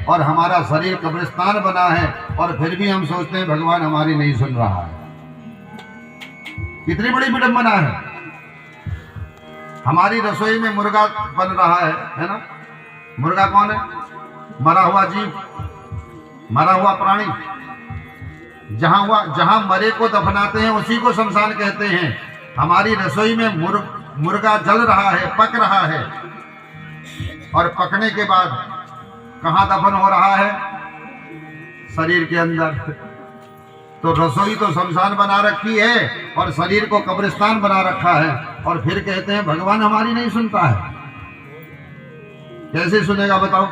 और हमारा शरीर कब्रिस्तान बना है, और फिर भी हम सोचते हैं भगवान हमारी नहीं सुन रहा है। कितनी बड़ी विडंबना है। हमारी रसोई में मुर्गा बन रहा है ना। मुर्गा कौन है? मरा हुआ जीव, मरा हुआ प्राणी। जहां मरे को दफनाते हैं उसी को शमशान कहते हैं। हमारी रसोई में मुर्गा जल रहा है, पक रहा है, और पकने के बाद कहां दफन हो रहा है? शरीर के अंदर। तो रसोई तो शमशान बना रखी है और शरीर को कब्रिस्तान बना रखा है, और फिर कहते हैं भगवान हमारी नहीं सुनता है। कैसे सुनेगा बताओ?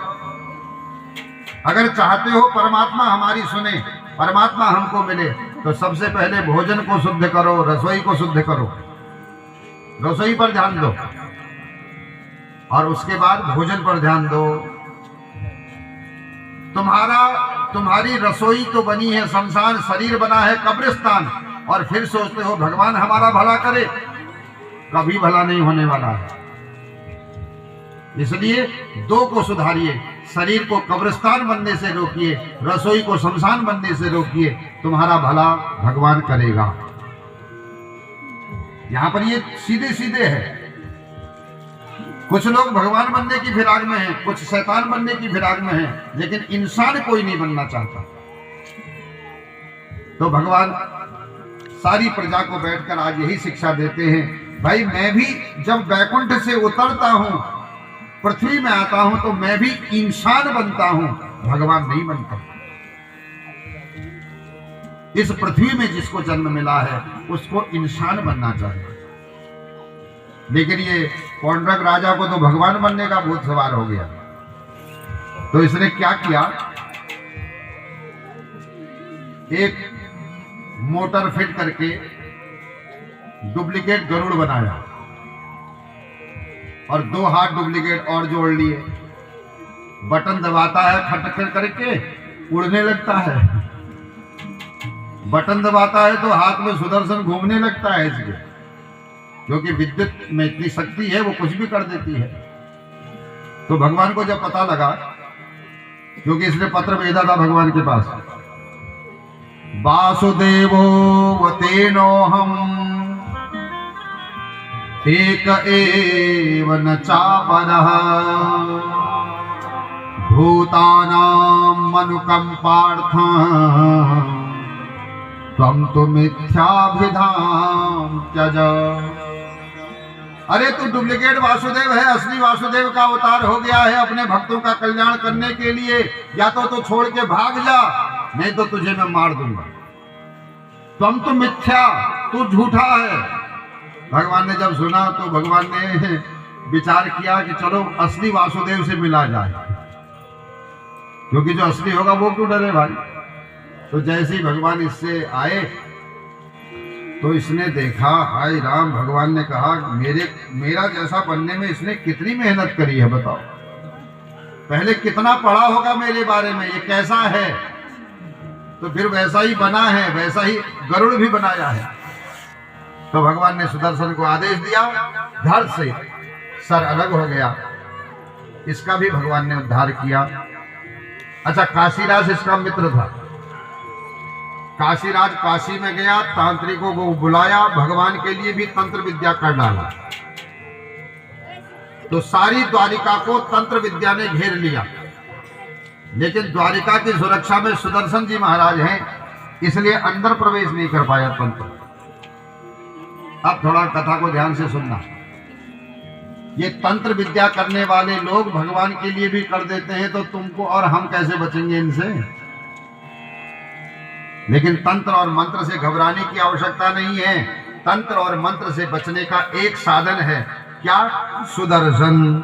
अगर चाहते हो परमात्मा हमारी सुने, परमात्मा हमको मिले, तो सबसे पहले भोजन को शुद्ध करो, रसोई को शुद्ध करो, रसोई पर ध्यान दो, और उसके बाद भोजन पर ध्यान दो। तुम्हारी रसोई तो बनी है शमशान, शरीर बना है कब्रिस्तान, और फिर सोचते हो भगवान हमारा भला करे। कभी भला नहीं होने वाला है। इसलिए दो को सुधारिए, शरीर को कब्रिस्तान बनने से रोकिए, रसोई को शमशान बनने से रोकिए, तुम्हारा भला भगवान करेगा। यहां पर ये सीधे सीधे है। कुछ लोग भगवान बनने की फिराक में हैं, कुछ शैतान बनने की फिराक में हैं, लेकिन इंसान कोई नहीं बनना चाहता। तो भगवान सारी प्रजा को बैठकर आज यही शिक्षा देते हैं, भाई मैं भी जब वैकुंठ से उतरता हूं, पृथ्वी में आता हूं, तो मैं भी इंसान बनता हूं, भगवान नहीं बनता। इस पृथ्वी में जिसको जन्म मिला है उसको इंसान बनना चाहिए। लेकिन ये पौंड्रक राजा को तो भगवान बनने का भूत सवार हो गया। तो इसने क्या किया? एक मोटर फिट करके डुप्लीकेट गरुड़ बनाया, और 2 हाथ डुप्लीकेट और जोड़ लिए। बटन दबाता है, खटखट करके उड़ने लगता है। बटन दबाता है तो हाथ में सुदर्शन घूमने लगता है इसके, क्योंकि विद्युत में इतनी शक्ति है, वो कुछ भी कर देती है। तो भगवान को जब पता लगा, क्योंकि इसने पत्र भेजा था भगवान के पास, वासुदेवो वतेनो हम एक एव न चापरः भूतानां मनुकंपार्थं त्वं तु मिथ्याभिधाम त्यज। अरे तू डुप्लीकेट वासुदेव है, असली वासुदेव का अवतार हो गया है अपने भक्तों का कल्याण करने के लिए। या तो छोड़ के भाग जा, नहीं तो तुझे मैं मार दूंगा। तुम तो मिथ्या, तू झूठा है। भगवान ने जब सुना तो भगवान ने विचार किया कि चलो असली वासुदेव से मिला जाए, क्योंकि जो असली होगा वो क्यों डरे भाई। तो जैसे ही भगवान इससे आए तो इसने देखा, हाय राम, भगवान ने कहा मेरा जैसा बनने में इसने कितनी मेहनत करी है बताओ। पहले कितना पढ़ा होगा मेरे बारे में, ये कैसा है, तो फिर वैसा ही बना है, वैसा ही गरुड़ भी बनाया है। तो भगवान ने सुदर्शन को आदेश दिया, धड़ से सर अलग हो गया। इसका भी भगवान ने उद्धार किया। अच्छा, काशीराज इसका मित्र था। काशीराज काशी में गया, तांत्रिकों को बुलाया, भगवान के लिए भी तंत्र विद्या कर डाला। तो सारी द्वारिका को तंत्र विद्या ने घेर लिया, लेकिन द्वारिका की सुरक्षा में सुदर्शन जी महाराज हैं, इसलिए अंदर प्रवेश नहीं कर पाया तंत्र। अब थोड़ा कथा को ध्यान से सुनना। ये तंत्र विद्या करने वाले लोग भगवान के लिए भी कर देते हैं, तो तुमको और हम कैसे बचेंगे इनसे। लेकिन तंत्र और मंत्र से घबराने की आवश्यकता नहीं है। तंत्र और मंत्र से बचने का एक साधन है, क्या? सुदर्शन।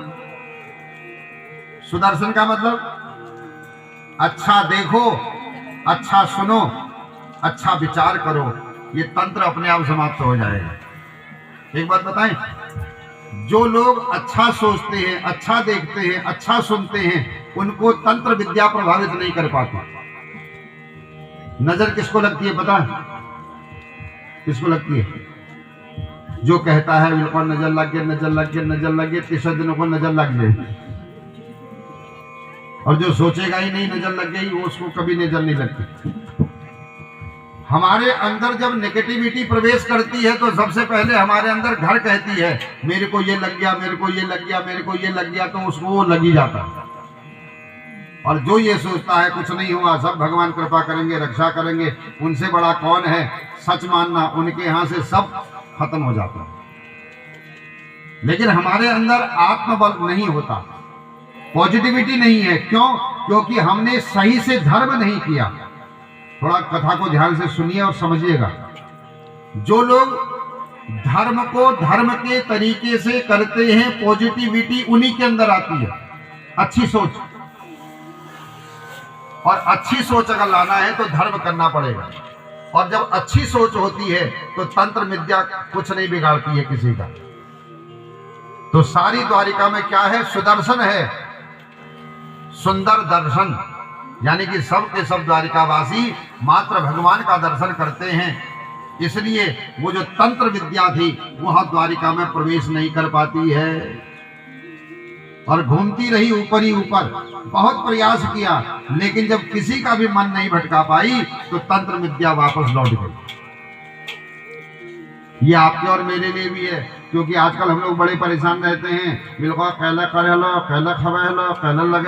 सुदर्शन का मतलब अच्छा देखो, अच्छा सुनो, अच्छा विचार करो, ये तंत्र अपने आप समाप्त हो जाएगा। एक बात बताएं, जो लोग अच्छा सोचते हैं, अच्छा देखते हैं, अच्छा सुनते हैं, उनको तंत्र विद्या प्रभावित नहीं कर पाती। नजर किसको लगती है पता है? किसको लगती है? जो कहता है बिल्कुल नजर लग गया, नजर लग गया, नजर लग गया, तीसरे दिनों को नजर लग गई। और जो सोचेगा ही नहीं नजर लग गई, वो उसको कभी नजर नहीं लगती। हमारे अंदर जब नेगेटिविटी प्रवेश करती है तो सबसे पहले हमारे अंदर घर कहती है मेरे को ये लग गया, मेरे को ये लग गया, मेरे को ये लग गया, तो उसको वो लग ही जाता है। और जो ये सोचता है कुछ नहीं हुआ, सब भगवान कृपा करेंगे, रक्षा करेंगे, उनसे बड़ा कौन है, सच मानना, उनके यहां से सब खत्म हो जाता है। लेकिन हमारे अंदर आत्मबल नहीं होता, पॉजिटिविटी नहीं है। क्यों? क्योंकि हमने सही से धर्म नहीं किया। थोड़ा कथा को ध्यान से सुनिए और समझिएगा। जो लोग धर्म को धर्म के तरीके से करते हैं, पॉजिटिविटी उन्हीं के अंदर आती है, अच्छी सोच। और अच्छी सोच अगर लाना है तो धर्म करना पड़ेगा। और जब अच्छी सोच होती है तो तंत्र विद्या कुछ नहीं बिगाड़ती है किसी का। तो सारी द्वारिका में क्या है? सुदर्शन है, सुंदर दर्शन, यानी कि सब के सब द्वारिकावासी मात्र भगवान का दर्शन करते हैं। इसलिए वो जो तंत्र विद्या थी वह द्वारिका में प्रवेश नहीं कर पाती है और घूमती रही ऊपर ही ऊपर। बहुत प्रयास किया, लेकिन जब किसी का भी मन नहीं भटका पाई तो तंत्र विद्या वापस लौट गई। ये आपके और मेरे लिए भी है, क्योंकि आजकल हम लोग बड़े परेशान रहते हैं। बिल्कुल कैला करे लो, कैला खबे लो, कैला लगे